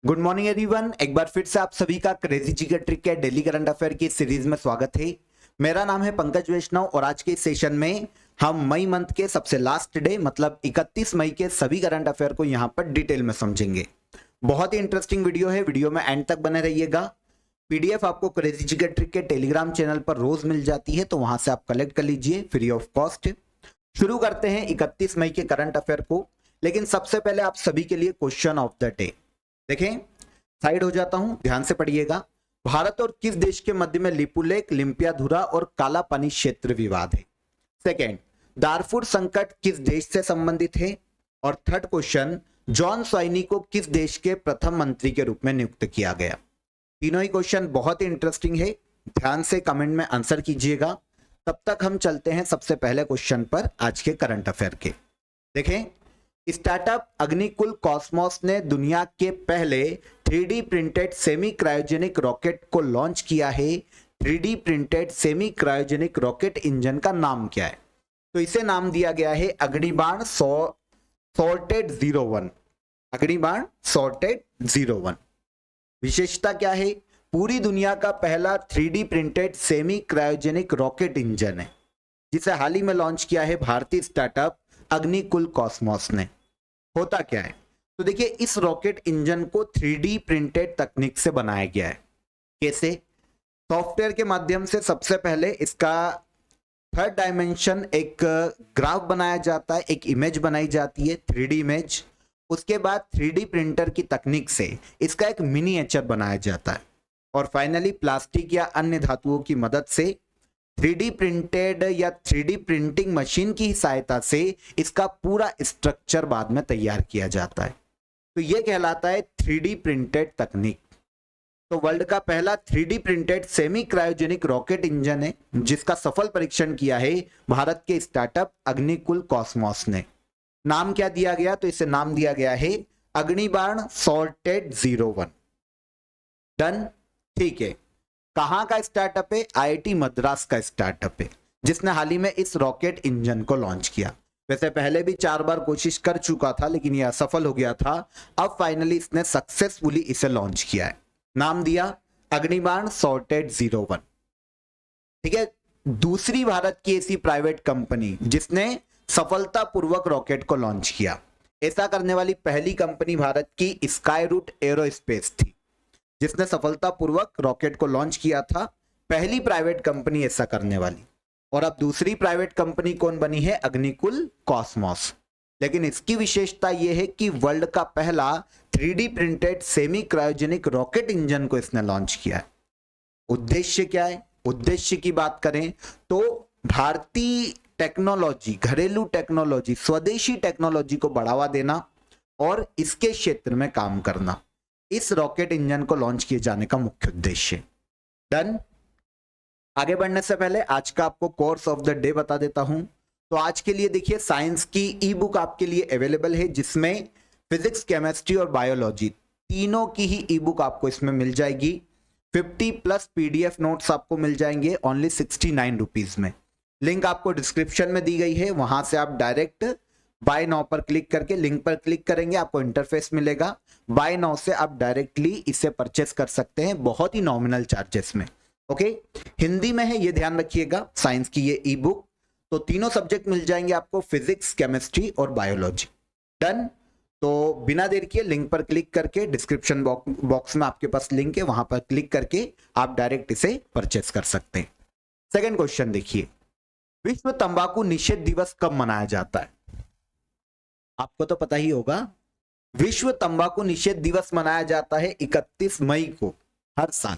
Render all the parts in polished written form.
Good morning everyone. एक बार फिर से आप सभी का क्रेजी जीके ट्रिक के डेली करंट अफेयर की सीरीज में स्वागत है। मेरा नाम है पंकज वैष्णव और आज के सेशन में हम मई मंथ के सबसे लास्ट डे मतलब 31 मई के सभी करंट अफेयर को यहां पर डिटेल में समझेंगे। बहुत ही इंटरेस्टिंग वीडियो है, वीडियो में एंड तक बने रहिएगा। पीडीएफ आपको क्रेजी जीके ट्रिक के टेलीग्राम चैनल पर रोज मिल जाती है, तो वहां से आप कलेक्ट कर लीजिए फ्री ऑफ कॉस्ट। शुरू करते हैं 31 मई के करंट अफेयर को, लेकिन सबसे पहले आप सभी के लिए क्वेश्चन ऑफ द डे। देखें, साइड हो जाता हूं, ध्यान से पढ़िएगा। भारत और किस देश के मध्य में लिपुलेख, लिम्पियाधुरा और काला पानी क्षेत्र विवाद है? सेकेंड, दारफुर संकट किस देश से संबंधित है? और थर्ड क्वेश्चन, जॉन स्वाइनी को किस देश के प्रथम मंत्री के रूप में नियुक्त किया गया? तीनों ही क्वेश्चन बहुत ही इंटरेस्टिंग है, ध्यान से कमेंट में आंसर कीजिएगा। तब तक हम चलते हैं सबसे पहले क्वेश्चन पर आज के करंट अफेयर के। देखें, स्टार्टअप अग्निकुल कॉस्मोस ने दुनिया के पहले 3D printed semi cryogenic rocket को लॉन्च किया है। 3D printed semi cryogenic rocket engine का नाम क्या है? तो इसे नाम दिया गया है अग्निबाण सॉर्टेड 01। अग्निबाण सॉर्टेड 01। विशेषता क्या है? पूरी दुनिया का पहला 3D printed semi cryogenic rocket engine है, जिसे हाल ही में लॉन्च किया है भारतीय स्टार्टअप अग्निकुल कॉस्मोस ने। होता क्या है? तो देखिए, इस रॉकेट इंजन को 3D प्रिंटेड तकनीक से बनाया गया है। कैसे? सॉफ्टवेयर के माध्यम से सबसे पहले इसका थर्ड डायमेंशन एक ग्राफ बनाया जाता है, एक इमेज बनाई जाती है 3D इमेज। उसके बाद 3D प्रिंटर की तकनीक से इसका एक मिनिएचर बनाया जाता है और फाइनली प्लास्टिक या अन्य धातुओं की मदद से 3D प्रिंटेड या 3D प्रिंटिंग मशीन की सहायता से इसका पूरा स्ट्रक्चर बाद में तैयार किया जाता है। तो यह कहलाता है 3D प्रिंटेड तकनीक। तो वर्ल्ड का पहला 3D printed semi cryogenic rocket engine है, जिसका सफल परीक्षण किया है भारत के स्टार्टअप अग्निकुल कॉस्मोस ने। नाम क्या दिया गया? तो इसे नाम दिया गया है अग्निबाण सॉर्टेड 01। डन, ठीक है। कहां का स्टार्टअप है? आईआईटी मद्रास का स्टार्टअप है, जिसने हाल ही में इस रॉकेट इंजन को लॉन्च किया। वैसे पहले भी 4 बार कोशिश कर चुका था, लेकिन यह असफल हो गया था। अब फाइनली इसने सक्सेसफुली इसे लॉन्च किया है। नाम दिया अग्निबाण सॉर्टेड 01। ठीक है। दूसरी भारत की ऐसी प्राइवेट कंपनी जिसने सफलतापूर्वक रॉकेट को लॉन्च किया। ऐसा करने वाली पहली कंपनी भारत की स्काई रूट एरोस्पेस थी, जिसने सफलतापूर्वक रॉकेट को लॉन्च किया था। पहली प्राइवेट कंपनी ऐसा करने वाली। और अब दूसरी प्राइवेट कंपनी कौन बनी है? अग्निकुल कॉस्मोस। लेकिन इसकी विशेषता यह है कि वर्ल्ड का पहला 3D printed semi cryogenic rocket engine को इसने लॉन्च किया है। उद्देश्य क्या है? उद्देश्य की बात करें तो भारतीय टेक्नोलॉजी, घरेलू टेक्नोलॉजी, स्वदेशी टेक्नोलॉजी को बढ़ावा देना और इसके क्षेत्र में काम करना, इस रॉकेट इंजन को लॉन्च किए जाने का मुख्य उद्देश्य। डन। आगे बढ़ने से पहले आज का आपको कोर्स ऑफ द डे बता देता हूं। तो आज के लिए देखिए, साइंस की ई बुक आपके लिए अवेलेबल है, जिसमें फिजिक्स, केमिस्ट्री और बायोलॉजी तीनों की ही ई बुक आपको इसमें मिल जाएगी। 50+ PDF नोट्स आपको मिल जाएंगे ओनली 69 रुपीज में। लिंक आपको डिस्क्रिप्शन में दी गई है, वहां से आप डायरेक्ट बाय नाउ पर क्लिक करके लिंक पर क्लिक करेंगे, आपको इंटरफेस मिलेगा। बाय नाउ से आप डायरेक्टली इसे परचेस कर सकते हैं बहुत ही नॉमिनल चार्जेस में। ओके, हिंदी में है, ये ध्यान रखिएगा। साइंस की ये ई बुक, तो तीनों सब्जेक्ट मिल जाएंगे आपको, फिजिक्स, केमिस्ट्री और बायोलॉजी। डन। तो बिना देर किए लिंक पर क्लिक करके, डिस्क्रिप्शन बॉक्स में आपके पास लिंक है, वहां पर क्लिक करके आप डायरेक्ट इसे परचेस कर सकते हैं। सेकेंड क्वेश्चन देखिए, विश्व तंबाकू निषेध दिवस कब मनाया जाता है? आपको तो पता ही होगा। विश्व तंबाकू निषेध दिवस मनाया जाता है 31 मई को हर साल।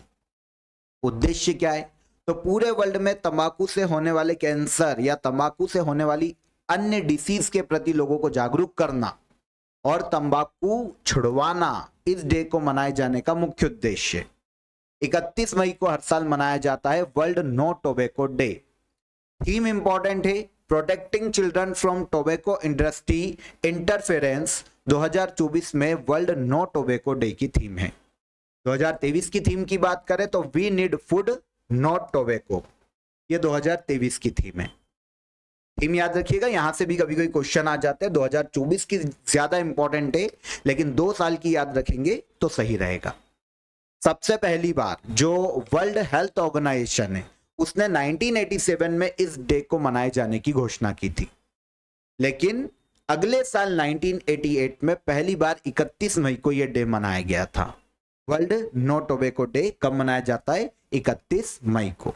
उद्देश्य क्या है? तो पूरे वर्ल्ड में तंबाकू से होने वाले कैंसर या तंबाकू से होने वाली अन्य डिसीज के प्रति लोगों को जागरूक करना और तंबाकू छुड़वाना, इस डे को मनाए जाने का मुख्य उद्देश्य। 31 मई को हर साल मनाया जाता है World No Tobacco Day. Theme important है, protecting children from tobacco industry interference. 2024 में वर्ल्ड नो टोबैको डे की थीम है। 2023 की थीम की बात करें तो we need food not tobacco, ये 2023 की थीम है। थीम याद रखिएगा, यहां से भी कभी कोई क्वेश्चन आ जाते हैं। 2024 की ज्यादा इंपॉर्टेंट है, लेकिन 2 साल की याद रखेंगे तो सही रहेगा। सबसे पहली बार जो वर्ल्ड हेल्थ ऑर्गेनाइजेशन है उसने 1987 में इस डे को मनाए जाने की घोषणा की थी, लेकिन अगले साल 1988 में पहली बार 31 मई को यह डे मनाया गया था। वर्ल्ड नो टोबैको डे कब मनाया जाता है? 31 मई को।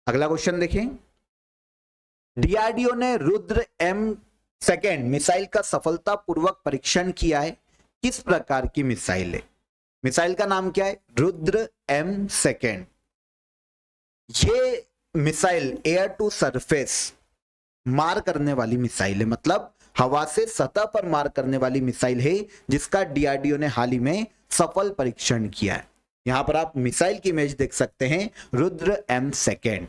अगला क्वेश्चन देखें। डीआरडीओ ने रुद्र M2 मिसाइल का सफलतापूर्वक परीक्षण किया है। किस प्रकार की मिसाइल है? मिसाइल का नाम क्या है? रुद्र M2। ये मिसाइल एयर टू सरफेस मार करने वाली मिसाइल है, मतलब हवा से सतह पर मार करने वाली मिसाइल है, जिसका डीआरडीओ ने हाल ही में सफल परीक्षण किया है। यहां पर आप मिसाइल की इमेज देख सकते हैं, रुद्र M2।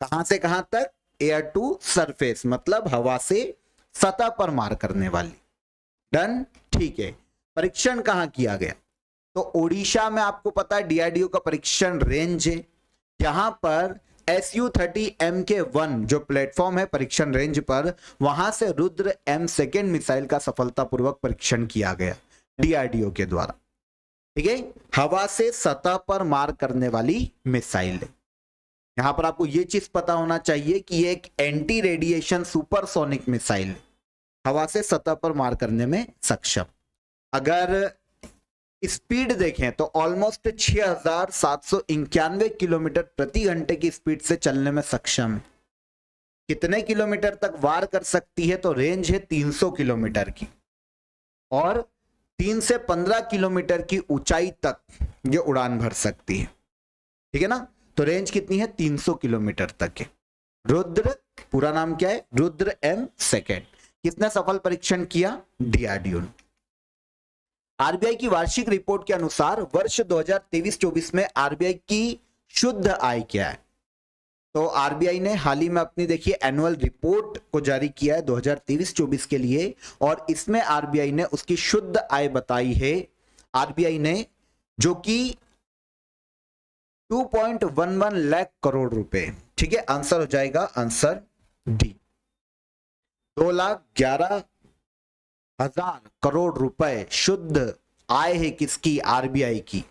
कहां से कहां तक? एयर टू सरफेस, मतलब हवा से सतह पर मार करने वाली। डन, ठीक है। परीक्षण कहां किया गया? तो ओडिशा में आपको पता है डीआरडीओ का परीक्षण रेंज है। यहां पर Su-30MK1 जो प्लेटफॉर्म है परीक्षण रेंज पर, वहां से रुद्र M2 मिसाइल का सफलतापूर्वक परीक्षण किया गया डीआरडीओ के द्वारा। ठीक है, हवा से सतह पर मार करने वाली मिसाइल है। यहां पर आपको यह चीज पता होना चाहिए कि यह एक एंटी रेडिएशन सुपरसोनिक मिसाइल है, हवा से सतह पर मार करने में सक्षम। अगर स्पीड देखें तो ऑलमोस्ट 6791 किलोमीटर प्रति घंटे की स्पीड से चलने में सक्षम है। कितने किलोमीटर तक वार कर सकती है? तो रेंज है 300 किलोमीटर की, और 3 से 15 किलोमीटर की ऊंचाई तक ये उड़ान भर सकती है। ठीक है ना, तो रेंज कितनी है? 300 किलोमीटर तक है। रुद्र, पूरा नाम क्या है? रुद्र M2। किसने सफल परीक्षण किया? डीआरडीओ ने। आरबीआई की वार्षिक रिपोर्ट के अनुसार वर्ष 2023-24 में आरबीआई की शुद्ध आय क्या है? तो आरबीआई ने हाल ही में अपनी देखिए एनुअल रिपोर्ट को जारी किया है 2023-24 के लिए, और इसमें आरबीआई ने उसकी शुद्ध आय बताई है आरबीआई ने, जो कि 2.11 लाख करोड़ रुपए। ठीक है, आंसर हो जाएगा आंसर डी, 2,11,000 करोड़ रुपए शुद्ध आय है किसकी? आरबीआई की।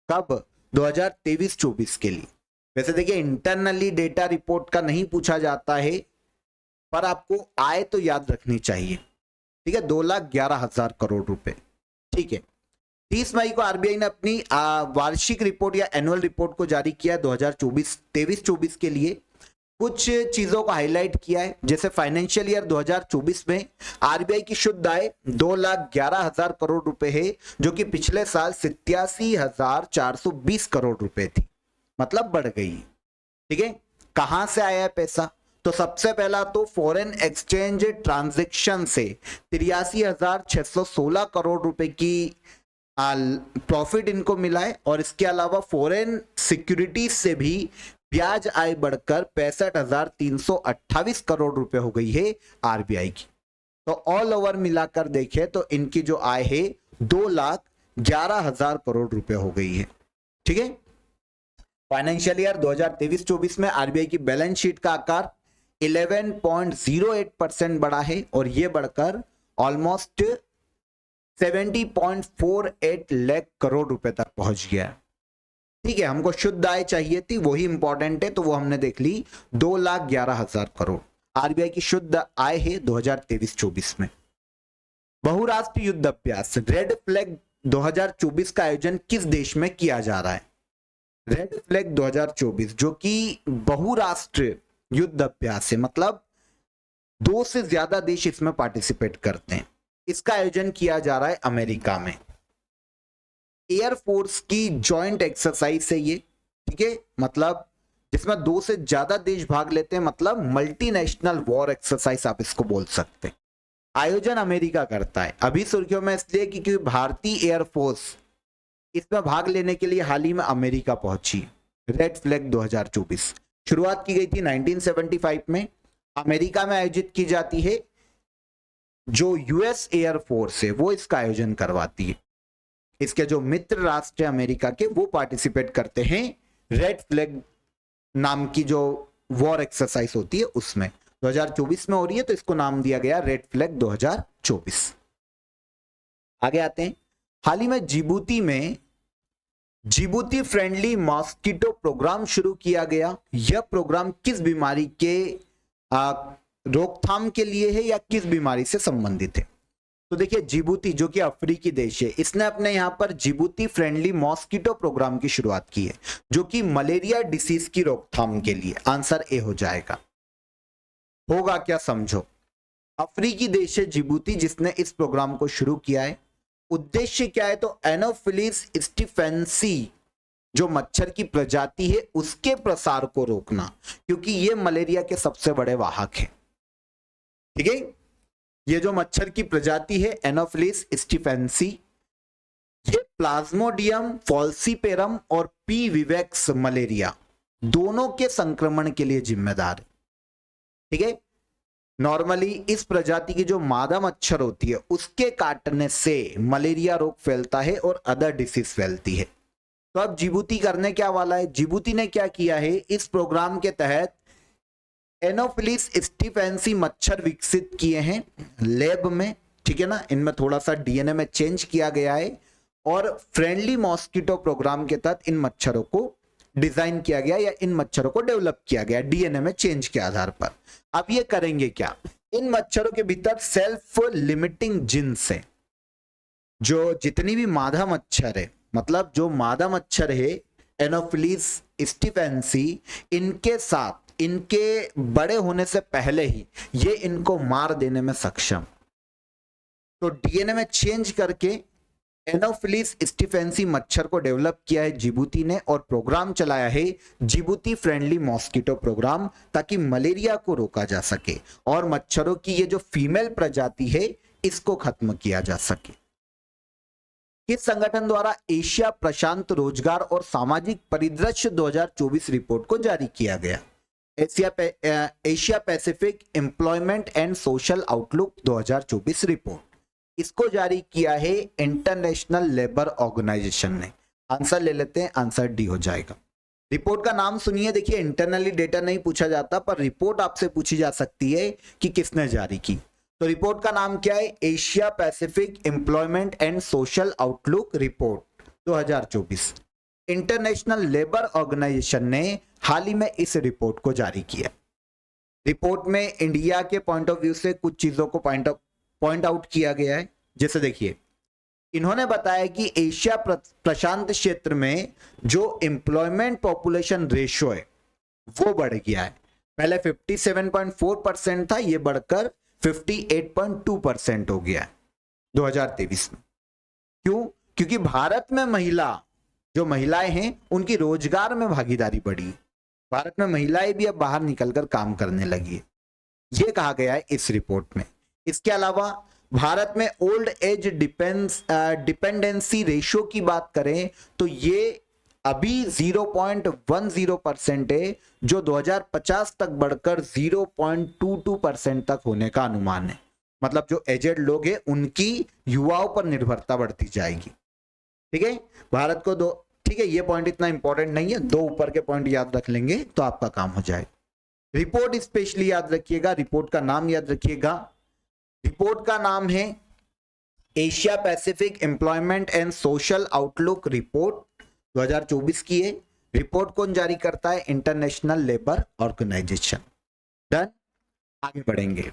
कब? 2023-24 के लिए। वैसे देखिए इंटरनली डेटा रिपोर्ट का नहीं पूछा जाता है, पर आपको आय तो याद रखनी चाहिए। ठीक है, 2,11,000 करोड़ रुपए। ठीक है, 30 मई को आरबीआई ने अपनी वार्षिक रिपोर्ट या एनुअल रिपोर्ट को जारी किया 2023-24 के लिए। कुछ चीजों को हाईलाइट किया है, जैसे फाइनेंशियल ईयर 2024 में आरबीआई की शुद्ध आय 2,11,000 करोड़ रुपए है, जो कि पिछले साल 87,420 करोड़ रुपए थी, मतलब बढ़ गई। ठीक है, कहां से आया है पैसा? तो सबसे पहला तो फॉरेन एक्सचेंज ट्रांजैक्शन से 83,616 करोड़ रुपए की प्रॉफिट इनको मिला है, और इसके अलावा फॉरेन सिक्योरिटीज से भी ब्याज आय बढ़कर 65,328 करोड़ रुपए हो गई है आरबीआई की। तो ऑल ओवर मिलाकर देखें तो इनकी जो आय है 2,11,000 करोड़ रुपए हो गई है। ठीक है, फाइनेंशियल ईयर 2023-24 में आरबीआई की बैलेंस शीट का आकार 11.08% बढ़ा है, और यह बढ़कर ऑलमोस्ट 70.48 लाख करोड़ रुपए तक पहुंच गया। ठीक है, हमको शुद्ध आय चाहिए थी, वही इंपॉर्टेंट है, तो वो हमने देख ली 2,11,000 करोड़ आरबीआई की शुद्ध आय है 2023-24 में। बहुराष्ट्र युद्ध अभ्यास रेड फ्लैग 2024 का आयोजन किस देश में किया जा रहा है? रेड फ्लैग 2024 जो कि बहुराष्ट्र युद्ध अभ्यास है, मतलब 2 से ज्यादा देश इसमें पार्टिसिपेट करते हैं। इसका आयोजन किया जा रहा है अमेरिका में। एयरफोर्स की जॉइंट एक्सरसाइज है ये। ठीक है, मतलब जिसमें 2 से ज्यादा देश भाग लेते हैं, मतलब मल्टीनेशनल वॉर एक्सरसाइज आप इसको बोल सकते हैं। आयोजन अमेरिका करता है। अभी सुर्खियों में इसलिए क्योंकि भारतीय एयरफोर्स इसमें भाग लेने के लिए हाल ही में अमेरिका पहुंची। रेड फ्लैग 2024 शुरुआत की गई थी 1975 में, अमेरिका में आयोजित की जाती है। जो यूएस एयरफोर्स है वो इसका आयोजन करवाती है। इसके जो मित्र राष्ट्र अमेरिका के वो पार्टिसिपेट करते हैं रेड फ्लैग नाम की जो वॉर एक्सरसाइज होती है उसमें। 2024 में हो रही है, तो इसको नाम दिया गया रेड फ्लैग 2024। आगे आते हैं। हाल ही में जिबूती में जिबूती फ्रेंडली मॉस्किटो प्रोग्राम शुरू किया गया। यह प्रोग्राम किस बीमारी के रोकथाम के लिए है या किस बीमारी से संबंधित है? तो देखिए, जिबूती जो कि अफ्रीकी देश है, इसने अपने यहां पर जिबूती फ्रेंडली मॉस्किटो प्रोग्राम की शुरुआत की है, जो कि मलेरिया डिसीज की रोकथाम के लिए। आंसर ए हो जाएगा। होगा क्या, समझो। अफ्रीकी देश है जिबूती जिसने इस प्रोग्राम को शुरू किया है। उद्देश्य क्या है? तो एनोफिलिस स्टीफेंसी जो मच्छर की प्रजाति है उसके प्रसार को रोकना, क्योंकि ये मलेरिया के सबसे बड़े वाहक है। ठीक है, ये जो मच्छर की प्रजाति है एनोफिलिस स्टीफेंसी, ये प्लाज्मोडियम फॉल्सीपेरम और पी विवेक्स मलेरिया दोनों के संक्रमण के लिए जिम्मेदार है। ठीक है, नॉर्मली इस प्रजाति की जो मादा मच्छर होती है उसके काटने से मलेरिया रोग फैलता है और अदर डिसीज फैलती है। तो अब जिबूती करने क्या वाला है? जिबूती ने क्या किया है, इस प्रोग्राम के तहत एनोफिलिस स्टीफेंसी मच्छर विकसित किए हैं लैब में। ठीक है ना, इनमें थोड़ा सा डीएनए में चेंज किया गया है और फ्रेंडली मॉस्किटो प्रोग्राम के तहत इन मच्छरों को डिजाइन किया गया या इन मच्छरों को डेवलप किया गया डीएनए में चेंज के आधार पर। अब ये करेंगे क्या? इन मच्छरों के भीतर सेल्फ लिमिटिंग जिन्स है। जो जितनी भी मादा मच्छर है, मतलब जो मादा मच्छर है एनोफिलिस स्टीफेंसी, इनके साथ इनके बड़े होने से पहले ही ये इनको मार देने में सक्षम। तो डीएनए में चेंज करके एनोफिलिस स्टीफेंसी मच्छर को डेवलप किया है जिबूती ने और प्रोग्राम चलाया है जिबूती फ्रेंडली मॉस्किटो प्रोग्राम, ताकि मलेरिया को रोका जा सके और मच्छरों की ये जो फीमेल प्रजाति है इसको खत्म किया जा सके। किस संगठन द्वारा एशिया प्रशांत रोजगार और सामाजिक परिदृश्य 2024 रिपोर्ट को जारी किया गया? Asia Pacific employment and social outlook 2024 report. इसको जारी किया है इंटरनेशनल लेबर ऑर्गेनाइजेशन ने। आंसर ले लेते हैं, आंसर डी हो जाएगा। रिपोर्ट का नाम सुनिए। देखिए, इंटरनली डेटा नहीं पूछा जाता पर रिपोर्ट आपसे पूछी जा सकती है कि किसने जारी की। तो रिपोर्ट का नाम क्या है? Asia Pacific employment and social outlook report 2024। International labour organisation ने हाल ही में इस रिपोर्ट को जारी किया। रिपोर्ट में इंडिया के पॉइंट ऑफ व्यू से कुछ चीजों को पॉइंट आउट किया गया है। जैसे देखिए, इन्होंने बताया कि एशिया प्रशांत क्षेत्र में जो एम्प्लॉयमेंट पॉपुलेशन रेशियो है वो बढ़ गया है। पहले 57.4% था, ये बढ़कर 58.2% हो गया है 2023 में। क्यों? क्योंकि भारत में जो महिलाएं हैं उनकी रोजगार में भागीदारी बढ़ी। भारत में महिलाएं भी अब बाहर निकलकर काम करने लगी है, ये कहा गया है इस रिपोर्ट में। इसके अलावा भारत में ओल्ड एज डिपेंडेंसी रेशियो की बात करें तो ये अभी 0.10% है, जो 2050 तक बढ़कर 0.22% तक होने का अनुमान है। मतलब जो एजेड लोग हैं उनकी युवाओं पर निर्भरता बढ़ती जाएगी। ठीक है, भारत को दो, ठीक है, ये पॉइंट इतना इंपॉर्टेंट नहीं है, दो ऊपर के पॉइंट याद रख लेंगे तो आपका काम हो जाएगा। रिपोर्ट स्पेशली याद रखिएगा, रिपोर्ट का नाम याद रखिएगा। रिपोर्ट का नाम है Asia Pacific employment and social outlook report 2024 की है। रिपोर्ट कौन जारी करता है? International labour organisation. डन, आगे बढ़ेंगे।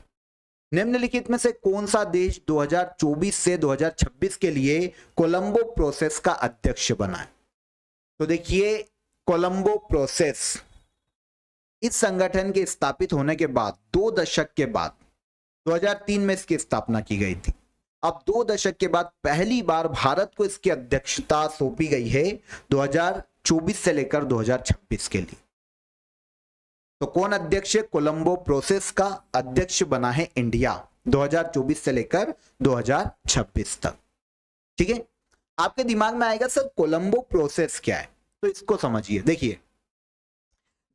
निम्नलिखित में से कौन सा देश 2024 से 2026 के लिए कोलंबो प्रोसेस का अध्यक्ष बना है? तो देखिए, कोलंबो प्रोसेस इस संगठन के स्थापित होने के बाद 2 दशक के बाद 2003 में इसकी स्थापना की गई थी। अब 2 दशक के बाद पहली बार भारत को इसकी अध्यक्षता सौंपी गई है 2024 से लेकर 2026 के लिए। तो कौन अध्यक्ष है? कोलंबो प्रोसेस का अध्यक्ष बना है इंडिया 2024 से लेकर 2026 तक। ठीक है, आपके दिमाग में आएगा सर कोलंबो प्रोसेस क्या है, तो इसको समझिए। देखिए,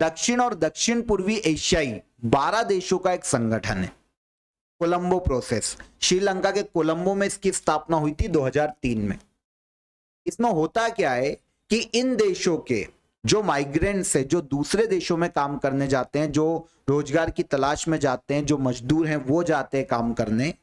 दक्षिण और दक्षिण पूर्वी एशियाई 12 देशों का एक संगठन है कोलंबो प्रोसेस। श्रीलंका के कोलंबो में इसकी स्थापना हुई थी 2003 में। इसमें होता क्या है कि इन देशों के जो माइग्रेंट्स है, जो दूसरे देशों में काम करने जाते हैं, जो रोजगार की तलाश में जाते हैं, जो मजदूर हैं वो जाते हैं काम करने,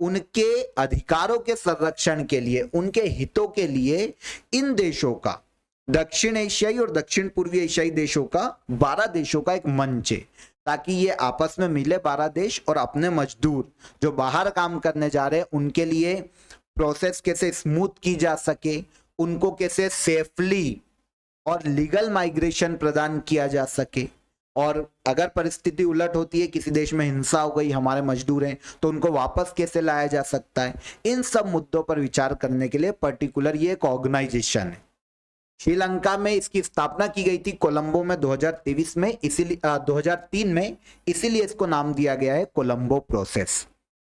उनके अधिकारों के संरक्षण के लिए, उनके हितों के लिए इन देशों का, दक्षिण एशियाई और दक्षिण पूर्वी एशियाई देशों का, 12 देशों का एक मंच है, ताकि ये आपस में मिले 12 देश और अपने मजदूर जो बाहर काम करने जा रहे हैं उनके लिए प्रोसेस कैसे स्मूथ की जा सके, उनको कैसे सेफली और लीगल माइग्रेशन प्रदान किया जा सके, और अगर परिस्थिति उलट होती है, किसी देश में हिंसा हो गई, हमारे मजदूर हैं, तो उनको वापस कैसे लाया जा सकता है, इन सब मुद्दों पर विचार करने के लिए पर्टिकुलर ये एक ऑर्गेनाइजेशन है। श्रीलंका में इसकी स्थापना की गई थी कोलंबो में 2023 में, इसीलिए 2003 में, इसीलिए इसको नाम दिया गया है कोलंबो प्रोसेस।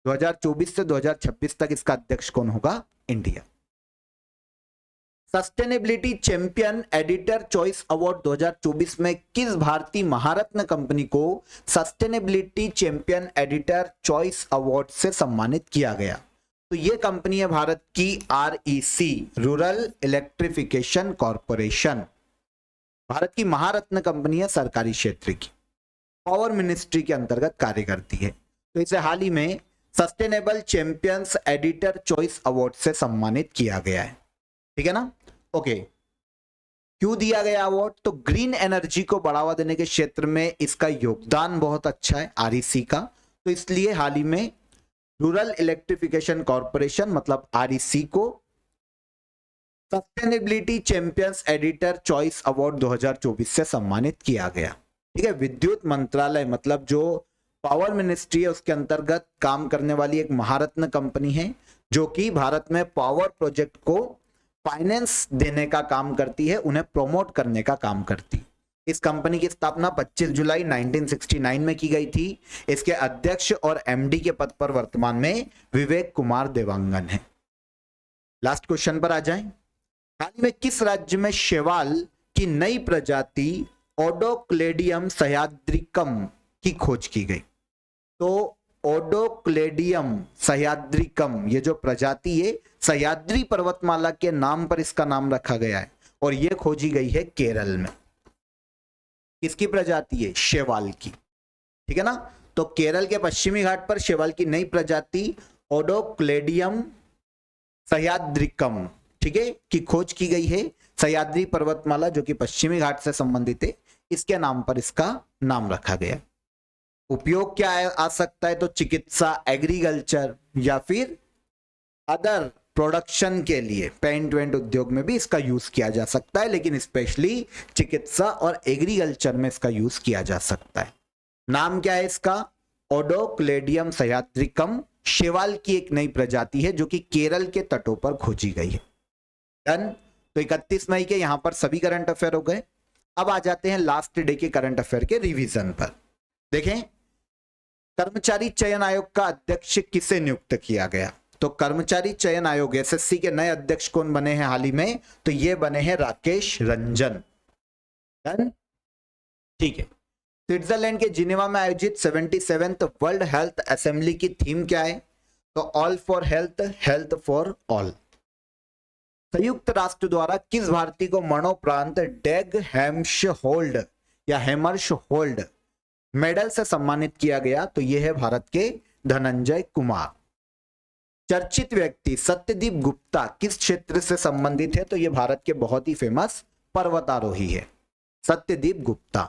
2024 से 2026 तक इसका अध्यक्ष कौन होगा? India. Sustainability champion editor choice award 2024 में किस भारतीय महारत्न कंपनी को sustainability champion editor choice award से सम्मानित किया गया? तो ये कंपनी है भारत की REC, rural electrification corporation. Bharat की महारत्न कंपनी है, सरकारी क्षेत्र की, पावर मिनिस्ट्री के अंतर्गत कार्य करती है। तो इसे हाल ही में sustainable champions editor choice award से सम्मानित किया गया है। ठीक है ना? ओके, क्यों दिया गया अवार्ड? तो ग्रीन एनर्जी को बढ़ावा देने के क्षेत्र में इसका योगदान बहुत अच्छा है REC का, तो इसलिए हाल ही में रूरल इलेक्ट्रिफिकेशन कॉरपोरेशन मतलब REC को sustainability champions editor choice award 2024 से सम्मानित किया गया। ठीक है, विद्युत मंत्रालय मतलब जो पावर मिनिस्ट्री है उसके अंतर्गत काम करने वाली एक महारत्न कंपनी है, जो कि भारत में पावर प्रोजेक्ट को फाइनेंस देने का काम करती है, उन्हें प्रमोट करने का काम करती है। इस कंपनी की स्थापना 25 जुलाई 1969 में की गई थी। इसके अध्यक्ष और MD के पद पर वर्तमान में विवेक कुमार देवांगन है। लास्ट क्वेश्चन पर आ जाएं। हाल ही में किस राज्य में शैवाल की नई प्रजाति ओडोक्लेडियम सह्याद्रिकम की खोज की गई? तो ओडोक्लेडियम सह्याद्रिकम ये जो प्रजाति है सह्याद्री पर्वतमाला के नाम पर इसका नाम रखा गया है, और यह खोजी गई है केरल में। किसकी प्रजाति है? शैवाल की। ठीक है ना? तो केरल के पश्चिमी घाट पर शैवाल की नई प्रजाति ओडोक्लेडियम सह्याद्रिकम, ठीक है, की खोज की गई है। सह्याद्री पर्वतमाला जो कि पश्चिमी घाट से संबंधित है, इसके नाम पर इसका नाम रखा गया। उपयोग क्या आ सकता है? तो चिकित्सा, एग्रीकल्चर या फिर अदर प्रोडक्शन के लिए, पेंट वेंट उद्योग में भी इसका यूज किया जा सकता है, लेकिन स्पेशली चिकित्सा और एग्रीकल्चर में इसका यूज किया जा सकता है। नाम क्या है इसका? ओडोक्लेडियम सह्याद्रिकम, शैवाल की एक नई प्रजाति है जो कि केरल के तटों पर खोजी गई है। डन। तो 31 मई के यहां पर सभी करंट अफेयर हो गए। अब आ जाते हैं लास्ट डे के करंट अफेयर के रिवीजन पर। देखें, कर्मचारी चयन आयोग का अध्यक्ष किसे नियुक्त किया गया? तो कर्मचारी चयन आयोग SSC के नए अध्यक्ष कौन बने हैं हाल ही में? तो ये बने हैं राकेश रंजन। डन। ठीक है। स्विट्जरलैंड के जिनेवा में आयोजित 77th वर्ल्ड हेल्थ असेंबली की थीम क्या है? तो all for health, health for all. संयुक्त राष्ट्र द्वारा किस भारतीय को मरणोपरांत डैग हैम्शहोल्ड या हैमर्शहोल्ड मेडल से सम्मानित किया गया? तो यह है भारत के धनंजय कुमार। चर्चित व्यक्ति सत्यदीप गुप्ता किस क्षेत्र से संबंधित है? तो यह भारत के बहुत ही फेमस पर्वतारोही है, सत्यदीप गुप्ता।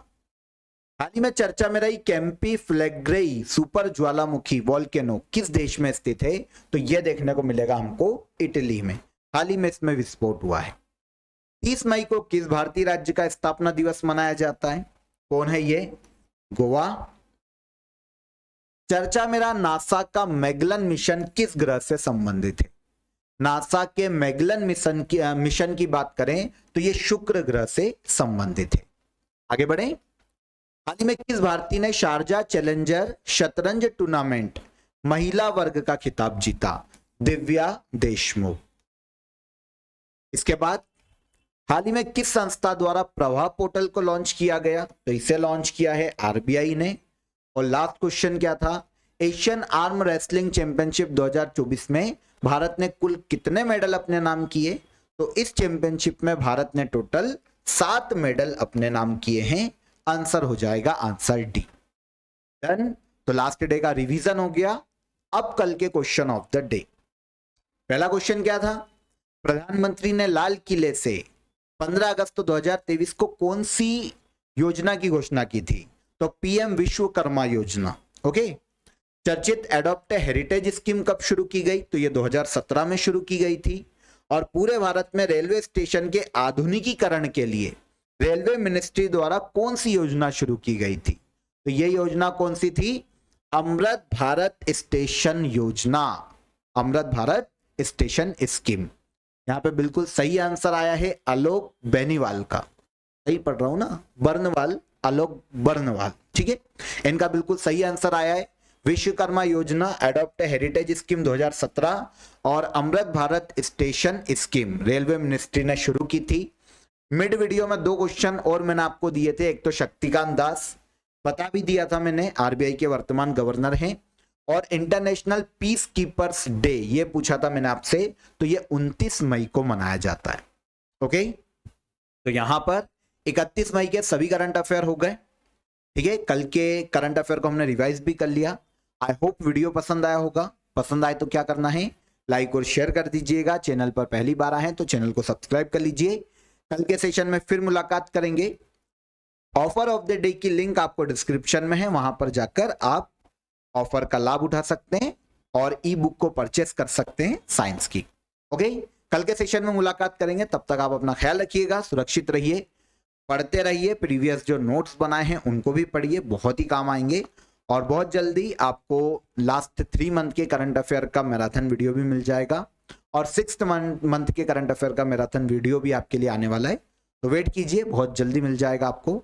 हाल ही में चर्चा में रही कैंपी फ्लेग्रेई सुपर ज्वालामुखी वॉल्केनो किस देश में स्थित है? तो यह देखने को मिलेगा हमको इटली में। हाल ही में इसमें विस्फोट हुआ है। 30 मई को किस भारतीय राज्य का स्थापना दिवस मनाया जाता है? कौन है ये? गोवा। चर्चा में रहा नासा का मैगलन मिशन किस ग्रह से संबंधित है? नासा के मैगलन मिशन की बात करें तो यह शुक्र ग्रह से संबंधित है। आगे बढ़े। हाल ही में किस भारतीय ने शारजा चैलेंजर शतरंज टूर्नामेंट महिला वर्ग का खिताब जीता? दिव्या देशमुख। इसके बाद हाल ही में किस संस्था द्वारा प्रवाह पोर्टल को लॉन्च किया गया? तो इसे लॉन्च किया है RBI ने। और लास्ट क्वेश्चन क्या था? एशियन आर्म रेसलिंग चैंपियनशिप 2024 में भारत ने कुल कितने मेडल अपने नाम किए? तो इस चैंपियनशिप में भारत ने टोटल 7 मेडल अपने नाम किए हैं। आंसर हो जाएगा आंसर डी। डन। तो लास्ट डे का रिवीजन हो गया। अब कल के क्वेश्चन ऑफ द डे। पहला क्वेश्चन क्या था? प्रधानमंत्री ने लाल किले से 15 अगस्त 2023 को कौन सी योजना की घोषणा की थी? तो पीएम विश्वकर्मा योजना। ओके। चर्चित एडॉप्ट हेरिटेज स्कीम कब शुरू की गई? तो ये 2017 में शुरू की गई थी। और पूरे भारत में रेलवे स्टेशन के आधुनिकीकरण के लिए रेलवे मिनिस्ट्री द्वारा कौन सी योजना शुरू की गई थी? तो ये योजना कौन सी थी? अमृत भारत स्टेशन योजना, अमृत भारत स्टेशन स्कीम। यहां पे बिल्कुल सही आंसर आया है आलोक बेनीवाल का। सही पढ़ रहा हूं ना? बर्नवाल, आलोक बर्नवाल। ठीक है, इनका बिल्कुल सही आंसर आया है। विश्वकर्मा योजना, एडॉप्ट हेरिटेज स्कीम 2017 और Amrit Bharat station scheme railway ministry ने शुरू की थी। मिड वीडियो में 2 क्वेश्चन और मैंने आपको दिए थे। एक तो शक्तिकांत दास, बता भी दिया था मैंने, आरबीआई के वर्तमान गवर्नर हैं। और इंटरनेशनल पीस कीपर्स डे ये पूछा था मैंने आपसे, तो ये 29 मई को मनाया जाता है। ओके, तो यहां पर 31 मई के सभी करंट अफेयर हो गए। ठीक है, कल के करंट अफेयर को हमने रिवाइज भी कर लिया। आई होप वीडियो पसंद आया होगा। पसंद आए तो क्या करना है? लाइक और शेयर कर दीजिएगा। चैनल पर पहली बार आए हैं तो चैनल को सब्सक्राइब कर लीजिए। कल के सेशन में फिर मुलाकात करेंगे। ऑफर ऑफ द डे की लिंक आपको डिस्क्रिप्शन में है, वहां पर जाकर आप ऑफर का लाभ उठा सकते हैं और ई बुक को परचेस कर सकते हैं साइंस की। ओके, कल के सेशन में मुलाकात करेंगे। तब तक आप अपना ख्याल रखिएगा, सुरक्षित रहिए, पढ़ते रहिए। प्रीवियस जो नोट्स बनाए हैं उनको भी पढ़िए, बहुत ही काम आएंगे। और बहुत जल्दी आपको लास्ट 3 मंथ के करंट अफेयर का मैराथन वीडियो भी मिल जाएगा और 6th मंथ के करंट अफेयर का मैराथन वीडियो भी आपके लिए आने वाला है। तो वेट कीजिए, बहुत जल्दी मिल जाएगा आपको।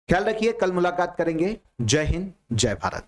ख्याल रखिए, कल मुलाकात करेंगे। जय हिंद, जय भारत।